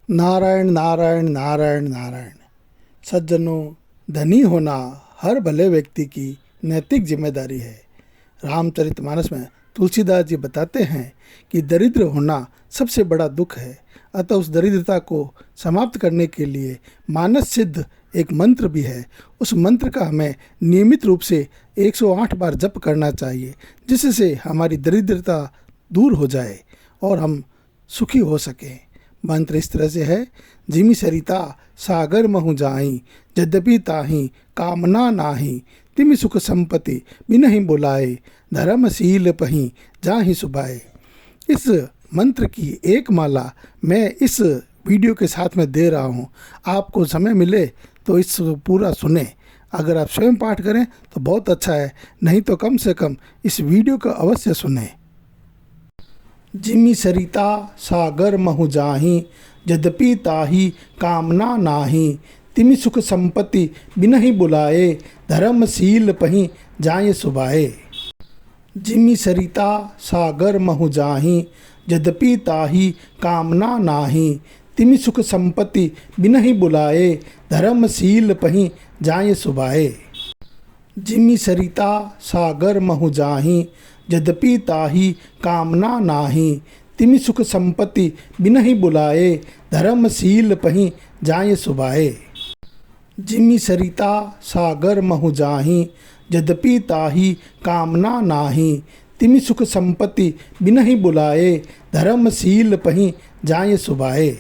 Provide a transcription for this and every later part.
नारायण नारायण नारायण नारायण। सज्जनों, धनी होना हर भले व्यक्ति की नैतिक जिम्मेदारी है। रामचरितमानस में तुलसीदास जी बताते हैं कि दरिद्र होना सबसे बड़ा दुख है। अतः उस दरिद्रता को समाप्त करने के लिए मानस सिद्ध एक मंत्र भी है। उस मंत्र का हमें नियमित रूप से 108 बार जप करना चाहिए, जिससे हमारी दरिद्रता दूर हो जाए और हम सुखी हो सकें। मंत्र इस तरह से है। जिमि सरिता सागर महु जाई, यद्यपि ताहि कामना नाही, तिमि सुख संपत्ति बिनहि बुलाए, धर्मशील पहि जाहि सुभाए। इस मंत्र की एक माला मैं इस वीडियो के साथ में दे रहा हूँ। आपको समय मिले तो इस पूरा सुने। अगर आप स्वयं पाठ करें तो बहुत अच्छा है, नहीं तो कम से कम इस वीडियो को अवश्य सुने। जिमि सरिता सागर महु जाहि, यद्यपि ताहि कामना नाही, तिमि सुख संपत्ति बिनहि बुलाए, धर्मशील पहि जाय सुभाए। जिमि सरिता सागर महु जाहि, यद्यपि ताहि कामना नाही, तिमि सुख संपत्ति बिनहि बुलाए, धर्मशील पहि जाय सुभाए। जिमि सरिता सागर महु जाहि, यद्यपि ताहि कामना नाही, तिमि सुख संपत्ति बिनहि बुलाए, धर्मशील पहि जाय सुभाए। जिमि सरिता सागर महु जाहि, यद्यपि ताहि कामना नाही, तिमि सुख संपत्ति बिनहि बुलाए, धर्मशील पहि जाय सुभाए।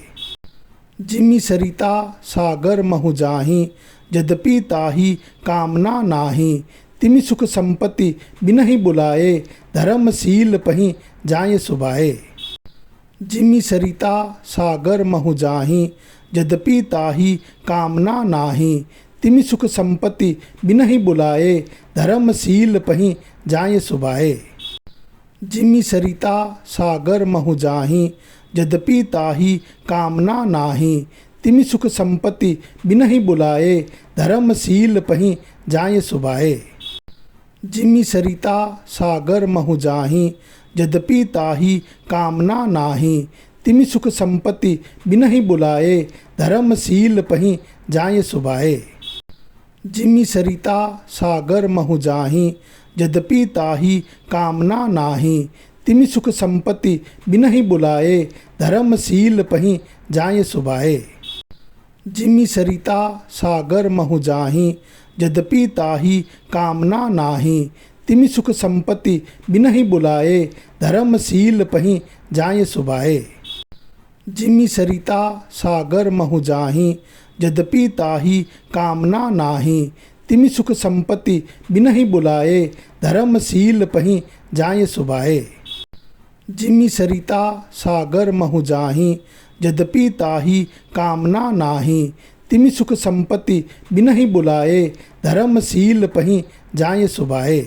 जिमि सरिता सागर महु जाहि, यद्यपि ताहि कामना नाही, तिमि सुख संपत्ति बिनहि बुलाए, धर्मशील पहि जाय सुभाए। जिमि सरिता सागर महु जाहि, यद्यपि ताहि कामना नाही, तिमि सुख संपत्ति बिनहि बुलाए, धर्मशील पहि जाय सुभाए। जिमि सरिता सागर महु जाहि, यद्यपि ताहि कामना नाही, तिमि सुख संपत्ति बिनहि बुलाए, धर्मशील पहि जाय सुभाए। जिमि सरिता सागर महु जाहि, यद्यपि ताहि कामना नाही, तिमि सुख संपत्ति बिनहि बुलाए, धर्मशील पहि जाय सुभाए। जिमि सरिता सागर महु जाहि, यद्यपि ताहि कामना नाही, तिमि सुख संपत्ति बिनहि बुलाए, धर्मशील पहि जाय सुभाए। जिमि सरिता सागर महु जाहि, यद्यपि ताहि कामना नाही, तिमि सुख संपत्ति बिनहि बुलाए, धर्मशील पहि जाय सुभाए। जिमि सरिता सागर महु जाहि, यद्यपि ताहि कामना नाही, तिमि सुख संपत्ति बिनहि बुलाए, धर्मशील पहि जाय सुभाए। जिमि सरिता सागर महु जाहि, यद्यपि ताहि कामना नाही, तिमि सुख संपत्ति बिनहि बुलाए, धर्मशील पहि जाय सुभाए।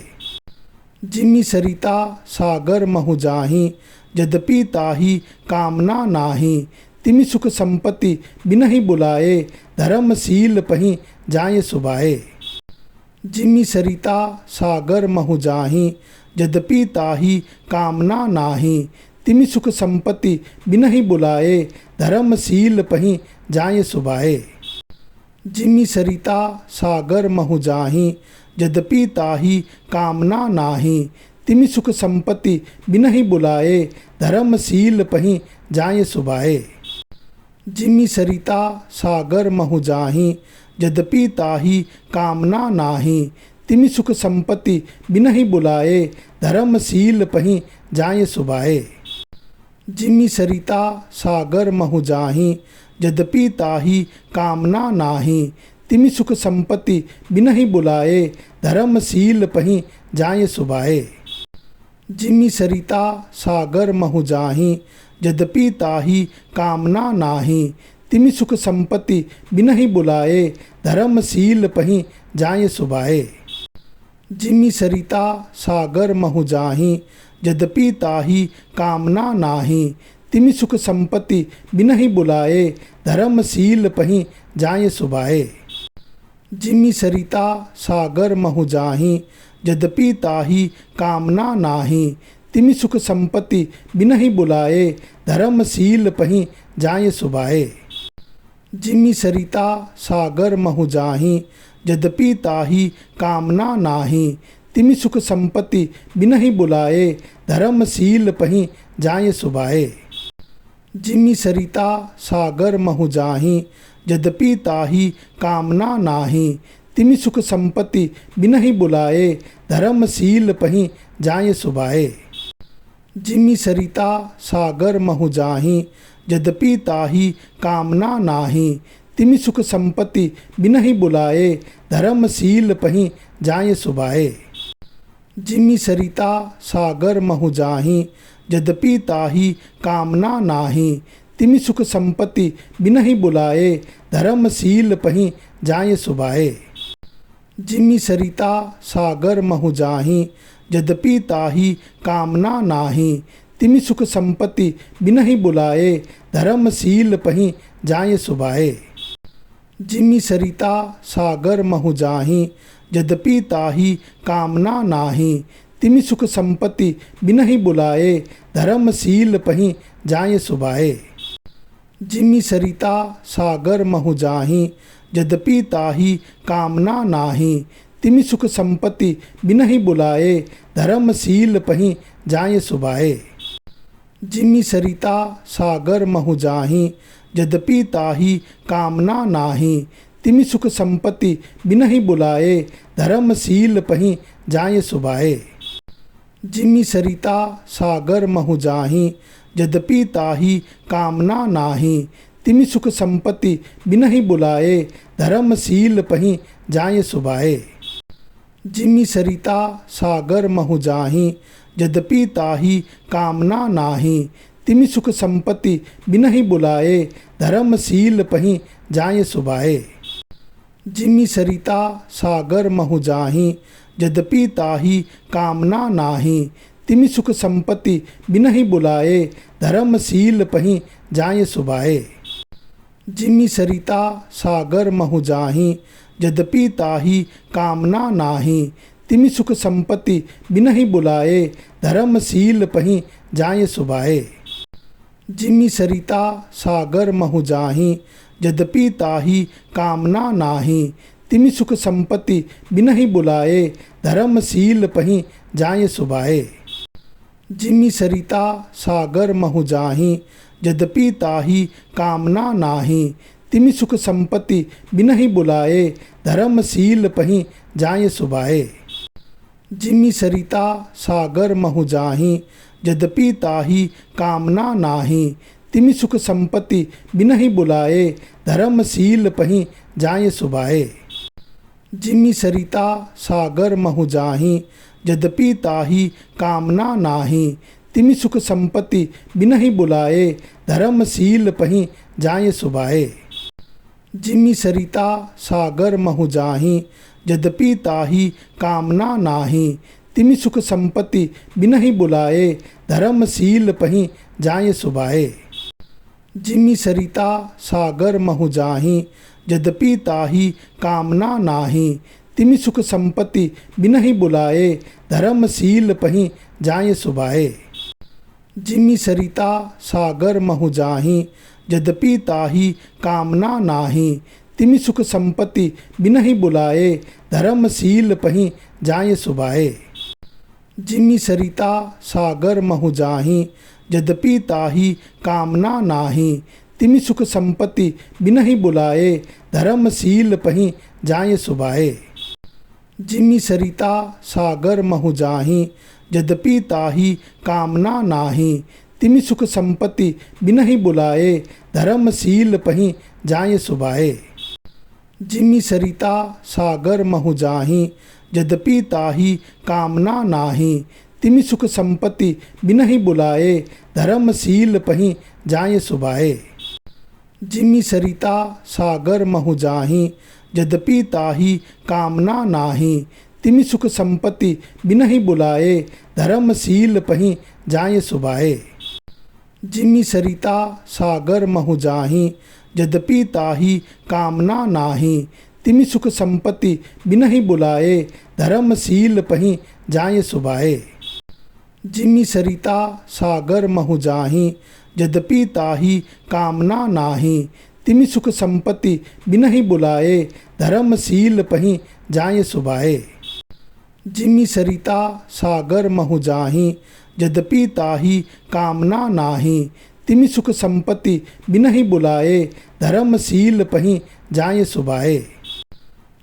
जिमि सरिता सागर महु जाहि, यद्यपि ताहि कामना नाही, तिमि सुख संपत्ति बिनहि बुलाए, धर्मशील पहि जाय सुभाए। जिमि सरिता सागर महु जाहि, यद्यपि ताहि कामना नाही, तिमि सुख संपत्ति बिनहि बुलाए, धर्मशील पहि जाय सुभाए। जिमि सरिता सागर महु जाहि, यद्यपि ताहि कामना नाही, तिमि सुख संपत्ति बिनहि बुलाए, धर्मशील पहि जाय सुभाए। जिमि सरिता सागर महु जाहि, यद्यपि ताहि कामना नाही, तिमि सुख संपत्ति बिनहि बुलाए, धर्मशील पहि जाय सुभाए। जिमि सरिता सागर महु जाहि, यद्यपि ताहि कामना नाही, तिमि सुख संपत्ति बिनहि बुलाए, धर्मशील पहि जाय सुभाए। जिमि सरिता सागर महु जाहि, यद्यपि ताहि कामना नाही, तिमि सुख संपत्ति बिनहि बुलाए, धर्मशील पहि जाय सुभाए। जिमि सरिता सागर महु जाहि, यद्यपि ताहि कामना नाही, तिमि सुख संपत्ति बिनहि बुलाए, धर्मशील पहि जाय सुभाए। जिमि सरिता सागर महु जाहि, यद्यपि ताहि कामना नाही, तिमि सुख संपत्ति बिनहि बुलाए, धर्मशील पहि जाय सुभाए। जिमि सरिता सागर महु जाहि, यद्यपि ताहि कामना नाही। तिमि सुख संपत्ति बिनहि बुलाए, धर्मशील पहि जाय सुभाए। जिमि सरिता सागर महु जाहि, यद्यपि ताहि कामना नाही। तिमि सुख संपत्ति बिनहि बुलाए, धर्मशील पहि जाय सुभाए। जिमि सरिता सागर महु जाहि, यद्यपि ताहि कामना नाही। तिमि सुख संपत्ति बिनहि बुलाए, धर्मशील पहि जाय सुभाए। जिमि सरिता सागर महु जाहि, यद्यपि ताहि कामना नाही। तिमि सुख संपत्ति बिनहि बुलाए, धर्मशील पहि जाय सुभाए। जिमि सरिता सागर महु जाहि, यद्यपि ताहि कामना नाही। तिमि सुख संपत्ति बिनहि बुलाए, धर्मशील पहि जाय सुभाए। जिमि सरिता सागर महु जाहि, यद्यपि ताहि कामना नाही। तिमि सुख संपत्ति बिनहि बुलाए, धर्मशील पहि जाय सुभाए। जिमि सरिता सागर महु जाहि, यद्यपि ताहि कामना नाही। तिमि सुख संपत्ति बिनहि बुलाए, धर्मशील पहि जाय सुभाए। जिमि सरिता सागर महु जाहि, यद्यपि ताहि कामना नाही। तिमि सुख संपत्ति बिनहि बुलाए, धर्मशील पहि जाय सुभाए। जिमि सरिता सागर महु जाहि, यद्यपि ताहि कामना नाही। तिमि सुख संपत्ति बिनहि बुलाए, धर्मशील पहि जाय सुभाए। जिमि सरिता सागर महु जाहि, यद्यपि ताहि कामना नाही। तिमि सुख संपत्ति बिनहि बुलाए, धर्मशील पहि जाय सुभाए। जिमि सरिता सागर महु जाहि, यद्यपि ताहि कामना नाही। तिमि सुख संपत्ति बिनहि बुलाए, धर्मशील पहि जाय सुभाए। जिमि सरिता सागर महु जाहि, यद्यपि ताहि कामना नाही। तिमि सुख संपत्ति बिनहि बुलाए, धर्मशील पहि जाय सुभाए। जिमि सरिता सागर महु जाहि, यद्यपि ताहि कामना नाही। तिमि सुख संपत्ति बिनहि बुलाए, धर्मशील पहि जाय सुभाए। जिमि सरिता सागर महु जाहि, यद्यपि ताहि कामना नाही। तिमि सुख संपत्ति बिनहि बुलाए, धर्मशील पहि जाय सुभाए। जिमि सरिता सागर महु जाहि, यद्यपि ताहि कामना नाही। तिमि सुख संपत्ति बिनहि बुलाए, धर्मशील पहि जाय सुभाए। जिमि सरिता सागर महु जाहि, यद्यपि ताहि कामना नाही। तिमि सुख संपत्ति बिनहि बुलाए, धर्मशील पहि जाय सुभाए। जिमि सरिता सागर महु जाहि, यद्यपि ताहि कामना नाही। तिमि सुख संपत्ति बिनहि बुलाए, धर्मशील पहि जाय सुभाए। जिमि सरिता सागर महु जाहि, यद्यपि ताहि कामना नाही। तिमि सुख संपत्ति बिनहि बुलाए, धर्मशील पहि जाय सुभाए। जिमि सरिता सागर महु जाहि, यद्यपि ताहि कामना नाही। तिमि सुख संपत्ति बिनहि बुलाए, धर्मशील पहि जाय सुभाए। जिमि सरिता सागर महु जाहि, यद्यपि ताहि कामना नाही। तिमि सुख संपत्ति बिनहि बुलाए, धर्मशील पहि जाय सुभाए। जिमि सरिता सागर महु जाहि, यद्यपि ताहि कामना नाही। तिमि सुख संपत्ति बिनहि बुलाए, धर्मशील पहि जाय सुभाए। जिमि सरिता सागर महु जाहि, यद्यपि ताहि कामना नाही। तिमि सुख संपत्ति बिनहि बुलाए, धर्मशील पहि जाय सुभाए। जिमि सरिता सागर महु जाहि, यद्यपि ताहि कामना नाही। तिमि सुख संपत्ति बिनहि बुलाए, धर्मशील पहि जाय सुभाए। जिमि सरिता सागर महु जाहि, यद्यपि ताहि कामना नाही। तिमि सुख संपत्ति बिनहि बुलाए, धर्मशील पहि जाय सुभाए। जिमि सरिता सागर महु जाहि, यद्यपि ताहि कामना नाही। तिमि सुख संपत्ति बिनहि बुलाए, धर्मशील पहि जाय सुभाए। जिमि सरिता सागर महु जाहि, यद्यपि ताहि कामना नाही, तिमि सुख संपत्ति बिनहि बुलाए, धर्मशील पहि जाय सुभाए।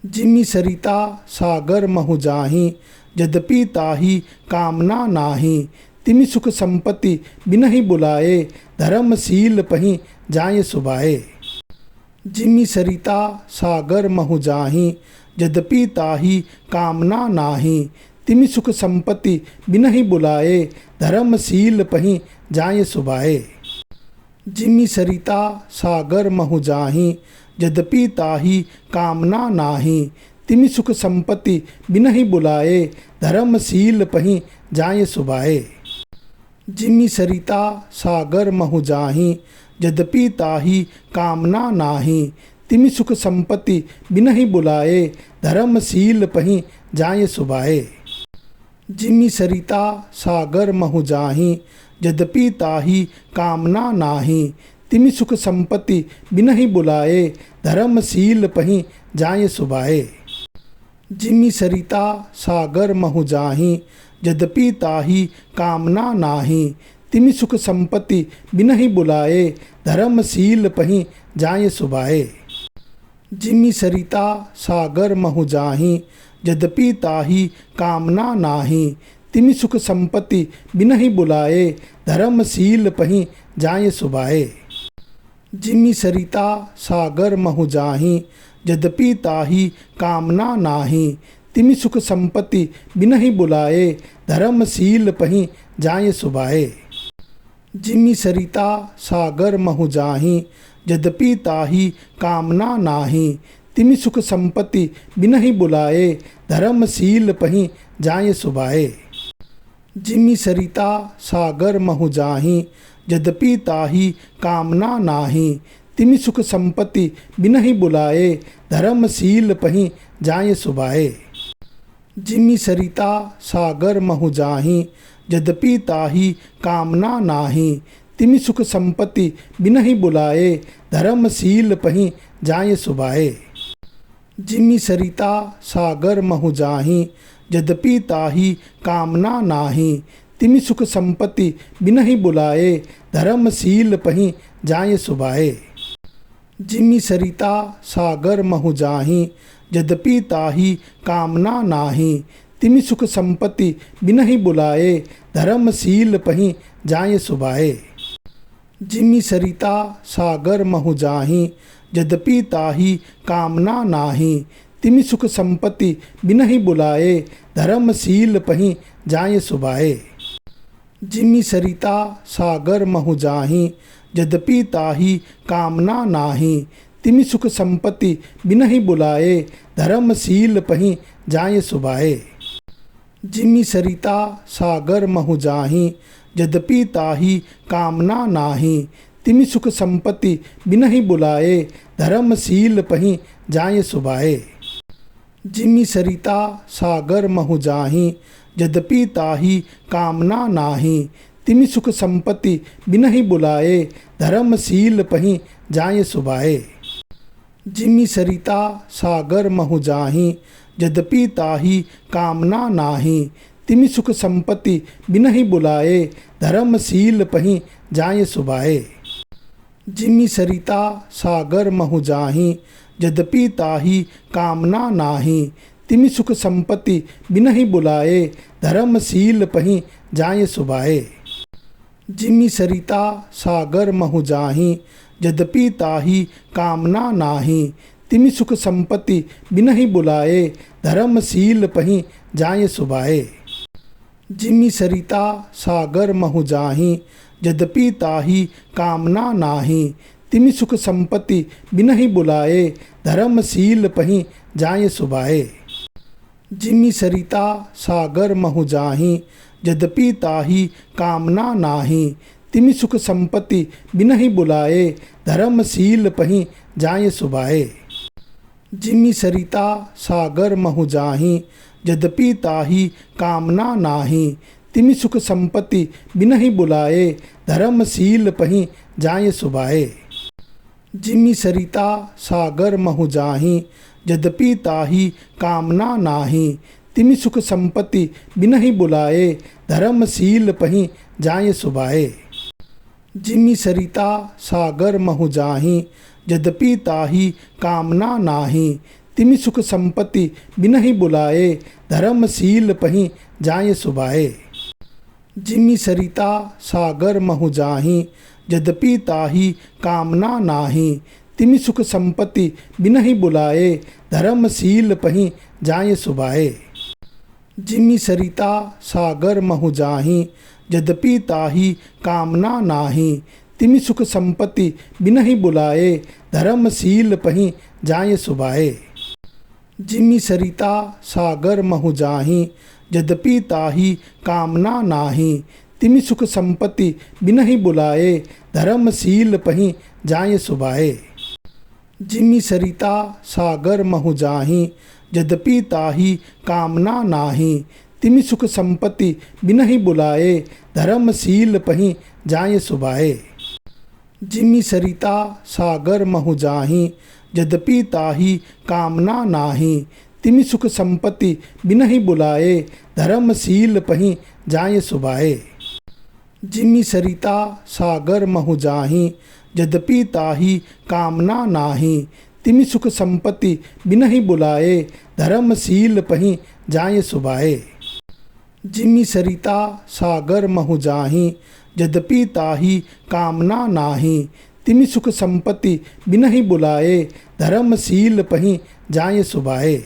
जिमि सरिता सागर महु जाहि, यद्यपि ताहि कामना नाही, तिमि सुख संपत्ति बिनहि बुलाए, धर्मशील पहि जाय सुभाए। जिमि सरिता सागर महु जाहि, यद्यपि ताहि कामना नाही, तिमि सुख संपत्ति बिनहि बुलाए, धर्मशील पहि जाय सुभाए। जिमि सरिता सागर महु जाहि, यद्यपि ताहि कामना नाही, तिमि सुख संपत्ति बिनहि बुलाए, धर्मशील पहि जाय सुभाए। जिमि सरिता सागर महु जाहि, यद्यपि ताहि कामना नाही, तिमि सुख संपत्ति बिनहि बुलाए, धर्मशील पहि जाय सुभाए। जिमि सरिता सागर महु जाहि, यद्यपि ताहि कामना नाही, तिमि सुख संपत्ति बिनहि बुलाए, धर्मशील पहि जाय सुभाए। जिमि सरिता सागर महु जाहि, यद्यपि ताहि कामना नाही, तिमि सुख संपत्ति बिनहि बुलाए, धर्मशील पहि जाय सुभाए। जिमि सरिता सागर महु जाहि, यद्यपि ताहि कामना नाही, तिमि सुख संपत्ति बिनहि बुलाए, धर्मशील पहि जाय सुभाए। जिमि सरिता सागर महु जाहि, यद्यपि ताहि कामना नाही, तिमि सुख संपत्ति बिनहि बुलाए, धर्मशील पहि जाय सुभाए। जिमि सरिता सागर महु जाहि, यद्यपि ताहि कामना नाही, तिमि सुख संपत्ति बिनहि बुलाए, धर्मशील पहि जाय सुभाए। जिमि सरिता सागर महु जाहि, यद्यपि ताहि कामना नाही, तिमि सुख संपत्ति बिनहि बुलाए, धर्मशील पहि जाय सुभाए। जिमि सरिता सागर महु जाहि, यद्यपि ताहि कामना नाही, तिमि सुख संपत्ति बिनहि बुलाए, धर्मशील पहि जाय सुभाए। जिमि सरिता सागर महु जाहि, यद्यपि ताहि कामना नाही, तिमि सुख संपत्ति बिनहि बुलाए, धर्मशील पहि जाय सुभाए। जिमि सरिता सागर महु जाहि, यद्यपि ताहि कामना नाही, तिमि सुख संपत्ति बिनहि बुलाए, धर्मशील पहि जाय सुभाए। जिमि सरिता सागर महु जाहि, यद्यपि ताहि कामना नाही, तिमि सुख संपत्ति बिनहि बुलाए, धर्मशील पहि जाय सुभाए। जिमि सरिता सागर महु जाहि, यद्यपि ताहि कामना नाही, तिमि सुख संपत्ति बिनहि बुलाए, धर्मशील पहि जाय सुभाए। जिमि सरिता सागर महु जाहि, यद्यपि ताहि कामना नाही, तिमि सुख संपत्ति बिनहि बुलाए, धर्मशील पहि जाय सुभाए। जिमि सरिता सागर महु जाहि, यद्यपि ताहि कामना नाही, तिमि सुख संपत्ति बिनहि बुलाए, धर्मशील पहि जाय सुभाए। जिमि सरिता सागर महु जाहि, यद्यपि ताहि कामना नाही, तिमि सुख संपत्ति बिनहि बुलाए, धर्मशील पहि जाय सुभाए। जिमि सरिता सागर महु जाहि, यद्यपि ताहि कामना नाही, तिमि सुख संपत्ति बिनहि बुलाए, धर्मशील पहि जाय सुभाए। जिमि सरिता सागर महु जाहि, यद्यपि ताहि कामना नाही, तिमि सुख संपत्ति बिनहि बुलाए, धर्मशील पहि जाय सुभाए। जिमि सरिता सागर महु जाहि, यद्यपि ताहि कामना नाही, तिमि सुख संपत्ति बिनहि बुलाए, धर्मशील पहि जाय सुभाए। जिमि सरिता सागर महु जाहि, यद्यपि ताहि कामना नाही, तिमि सुख संपत्ति बिनहि बुलाए, धर्मशील पहि जाय सुभाए। जिमि सरिता सागर महु जाहि, यद्यपि ताहि कामना नाही, तिमि सुख संपत्ति बिनहि बुलाए, धर्मशील पहि जाय सुभाए। जिमि सरिता सागर महु जाहि, यद्यपि ताहि कामना नाही। तिमि सुख संपत्ति बिनहि बुलाए, धर्मशील पहि जाय सुभाए। जिमि सरिता सागर महु जाहि, यद्यपि ताहि कामना नाही। तिमि सुख संपत्ति बिनहि बुलाए, धर्मशील पहि जाय सुभाए। जिमि सरिता सागर महु जाहि, यद्यपि ताहि कामना नाही। तिमि सुख संपत्ति बिनहि बुलाए, धर्मशील पहि जाय सुभाए। जिमि सरिता सागर महु जाहि, यद्यपि ताहि कामना नाही। तिमि सुख संपत्ति बिनहि बुलाए, धर्मशील पहि जाय सुभाए। जिमि सरिता सागर महु जाहि, यद्यपि ताहि कामना नाही। तिमि सुख संपत्ति बिनहि बुलाए, धर्मशील पहि जाय सुभाए। जिमि सरिता सागर महु जाहि, यद्यपि ताहि कामना नाही। तिमि सुख संपत्ति बिनहि बुलाए, धर्मशील पहि जाय सुभाए। जिमि सरिता सागर महु जाहि, यद्यपि ताहि कामना नाही। तिमि सुख संपत्ति बिनहि बुलाए, धर्मशील पहि जाय सुभाए। जिमि सरिता सागर महु जाहि, यद्यपि ताहि कामना नाही। तिमि सुख संपत्ति बिनहि बुलाए, धर्मशील पहि जाय सुभाए। जिमि सरिता सागर महु जाहि, यद्यपि ताहि कामना नाही। तिमि सुख संपत्ति बिनहि बुलाए, धर्मशील पहि जाय सुभाए।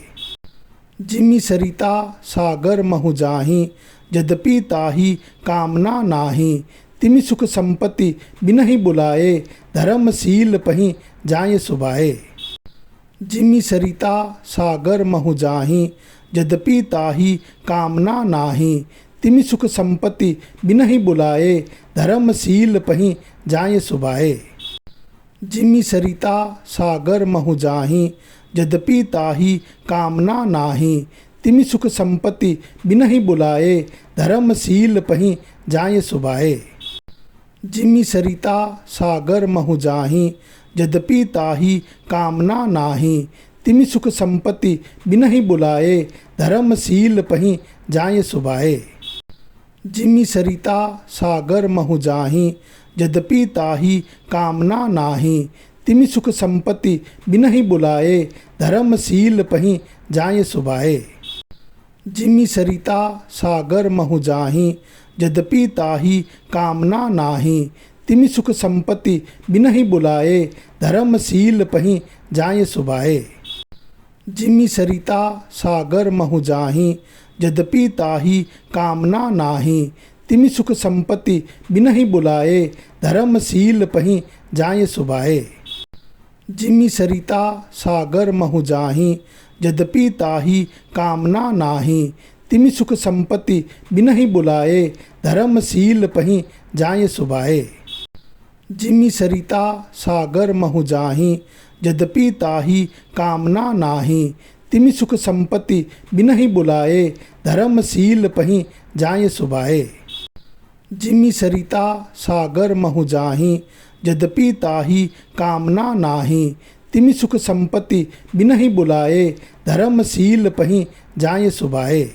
जिमि सरिता सागर महु जाहि, यद्यपि ताहि कामना नाही। तिमि सुख संपत्ति बिनहि बुलाए, धर्मशील पहि जाय सुभाए। जिमि सरिता सागर महु जाहि, यद्यपि ताहि कामना नाही। तिमि सुख संपत्ति बिनहि बुलाए, धर्मशील पहि जाय सुभाए। जिमि सरिता सागर महु जाहि, यद्यपि ताहि कामना नाही। तिमि सुख संपत्ति बिनहि बुलाए, धर्मशील पहि जाय सुभाए। जिमि सरिता सागर महु जाहि, यद्यपि ताहि कामना नाही। तिमि सुख संपत्ति बिनहि बुलाए, धर्मशील पहि जाय सुभाए। जिमि सरिता सागर महु जाहि, यद्यपि ताहि कामना नाही। तिमि सुख संपत्ति बिनहि बुलाए, धर्मशील पहि जाय सुभाए। जिमि सरिता सागर महु जाहि, यद्यपि ताहि कामना नाही। तिमि सुख संपत्ति बिनहि बुलाए, धर्मशील पहि जाय सुभाए। जिमि सरिता सागर महु जाहि, यद्यपि ताहि कामना नाही। तिमि सुख संपत्ति बिनहि बुलाए, धर्मशील पहि जाय सुभाए। जिमि सरिता सागर महु जाहि, यद्यपि ताहि कामना नाही। तिमि सुख संपत्ति बिनहि बुलाए, धर्मशील पहि जाय सुभाए। जिमि सरिता सागर महु जाहि, यद्यपि ताहि कामना नाही। तिमि सुख संपत्ति बिनहि बुलाए, धर्मशील पहि जाय सुभाए। जिमि सरिता सागर महु जाहि, यद्यपि ताहि कामना नाही। तिमि सुख संपत्ति बिनहि बुलाए, धर्मशील पहि जाय सुभाए।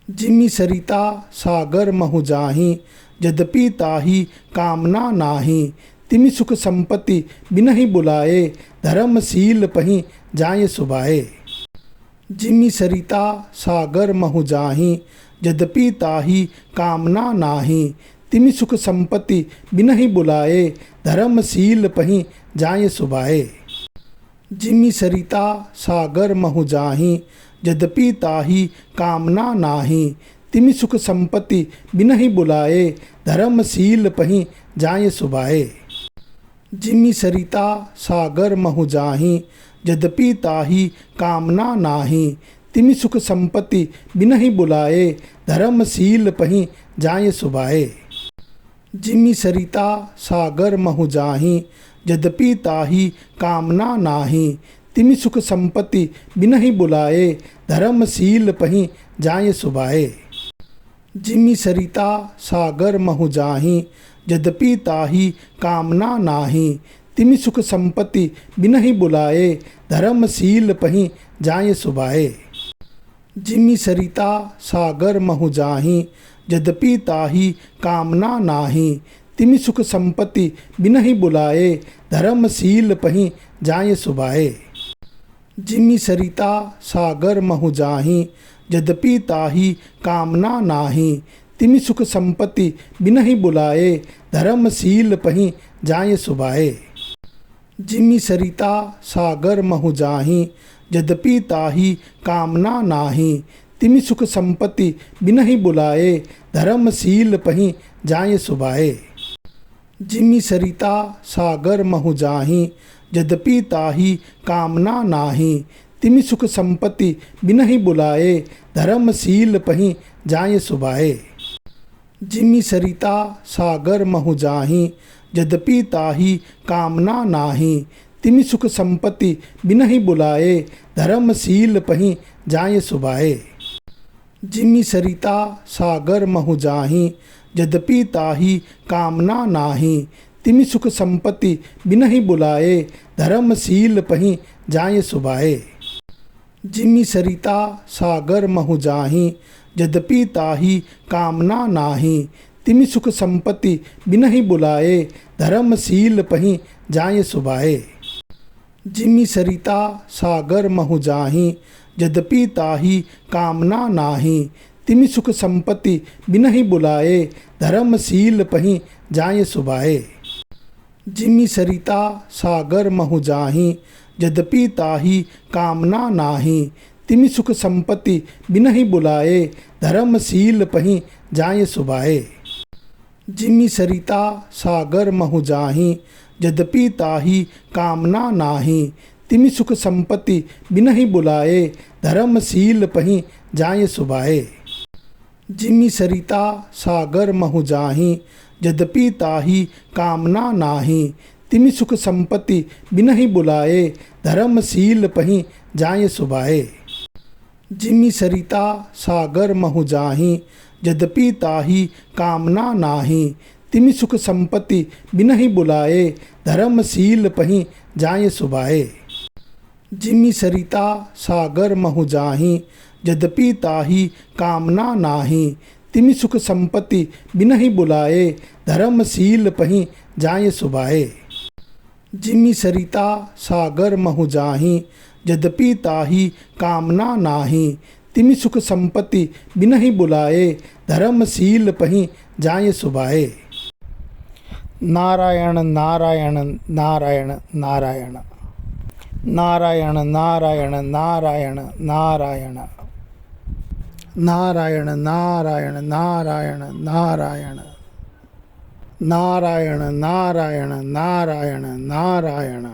जिमि सरिता सागर महु जाहि, यद्यपि ताहि कामना नाही। तिमि सुख संपत्ति बिनहि बुलाए, धर्मशील पहि जाय सुभाए। जिमि सरिता सागर महु जाहि, यद्यपि ताहि कामना नाही। तिमि सुख संपत्ति बिनहि बुलाए, धर्मशील पहि जाय सुभाए। जिमि सरिता सागर महु जाहि, यद्यपि ताहि कामना नाही। तिमि सुख संपत्ति बिनहि बुलाए, धर्मशील पहि जाय सुभाए। जिमि सरिता सागर महु जाहि, यद्यपि ताहि कामना नाही। तिमि सुख संपत्ति बिनहि बुलाए, धर्मशील पहि जाय सुभाए। जिमि सरिता सागर महु जाहि, यद्यपि ताहि कामना नाही। तिमि सुख संपत्ति बिनहि बुलाए, धर्मशील पहि जाय सुभाए। जिमि सरिता सागर महु जाहि, यद्यपि ताहि कामना नाही। तिमि सुख संपत्ति बिन ही बुलाए, धर्मशील पही जाए सुभाए। जिमि सरिता सागर महु जाहि, यद्यपि ताहि कामना नाही, तिमि सुख संपत्ति बिन ही बुलाए, धर्मशील पही जाए सुभाए। जिमि सरिता सागर महु जाहि, यद्यपि ताहि कामना नाही, तिमि सुख संपत्ति बिन ही बुलाए, धर्मशील पही जाए सुभाए। जिमि सरिता सागर महु जाहि, यद्यपि ताहि कामना नाही, तिमि सुख संपत्ति बिन ही बुलाए, धर्मशील पही जाए सुभाए। जिमि सरिता सागर महु जाहि, यद्यपि ताहि कामना नाही, तिमि सुख संपत्ति बिन ही बुलाए, धर्मशील पही जाए सुभाए। जिमि सरिता सागर महु जाहि, यद्यपि ताहि कामना नाही, तिमि सुख संपत्ति बिन ही बुलाए, धर्मशील पही जाए सुभाए। जिमि सरिता सागर महु जाहि, यद्यपि ताहि कामना नाही, तिमि सुख संपत्ति बिन ही बुलाए, धर्मशील पही जाए सुभाए। जिमि सरिता सागर महु जाहि, यद्यपि ताहि कामना नाही, तिमि सुख संपत्ति बिन ही बुलाए, धर्मशील पही जाए सुभाए। जिमि सरिता सागर महु जाहि, यद्यपि ताहि कामना नाही, तिमि सुख संपत्ति बिन ही बुलाए, धर्मशील पही जाए सुभाए। जिमि सरिता सागर महु जाहि, यद्यपि ताहि कामना नाही, तिमि सुख संपत्ति बिन ही बुलाए, धर्मशील पही जाए सुभाए। जिमि सरिता सागर महु जाहि, यद्यपि ताहि कामना नाही, तिमि सुख संपत्ति बिन ही बुलाए, धर्मशील पही जाए सुभाए। जिमि सरिता सागर महु जाहि, यद्यपि ताहि कामना नाही, तिमि सुख संपत्ति बिन ही बुलाए, धर्मशील पही जाए सुभाए। जिमि सरिता सागर महु जाहि, यद्यपि ताहि कामना नाही, तिमि सुख संपत्ति बिन ही बुलाए, धर्मशील पही जाए सुभाए। जिमि सरिता सागर महु जाहि, यद्यपि ताहि कामना नाही, तिमि सुख संपत्ति बिन ही बुलाए, धर्मशील पही जाए सुभाए। जिमि सरिता सागर महु जाहि, यद्यपि ताहि कामना नाही, तिमि सुख संपत्ति बिन ही बुलाए, धर्मशील पही जाए सुभाए। नारायण नारायण नारायण नारायण नारायण नारायण नारायण नारायण नारायण नारायण नारायण नारायण नारायण नारायण नारायण नारायण।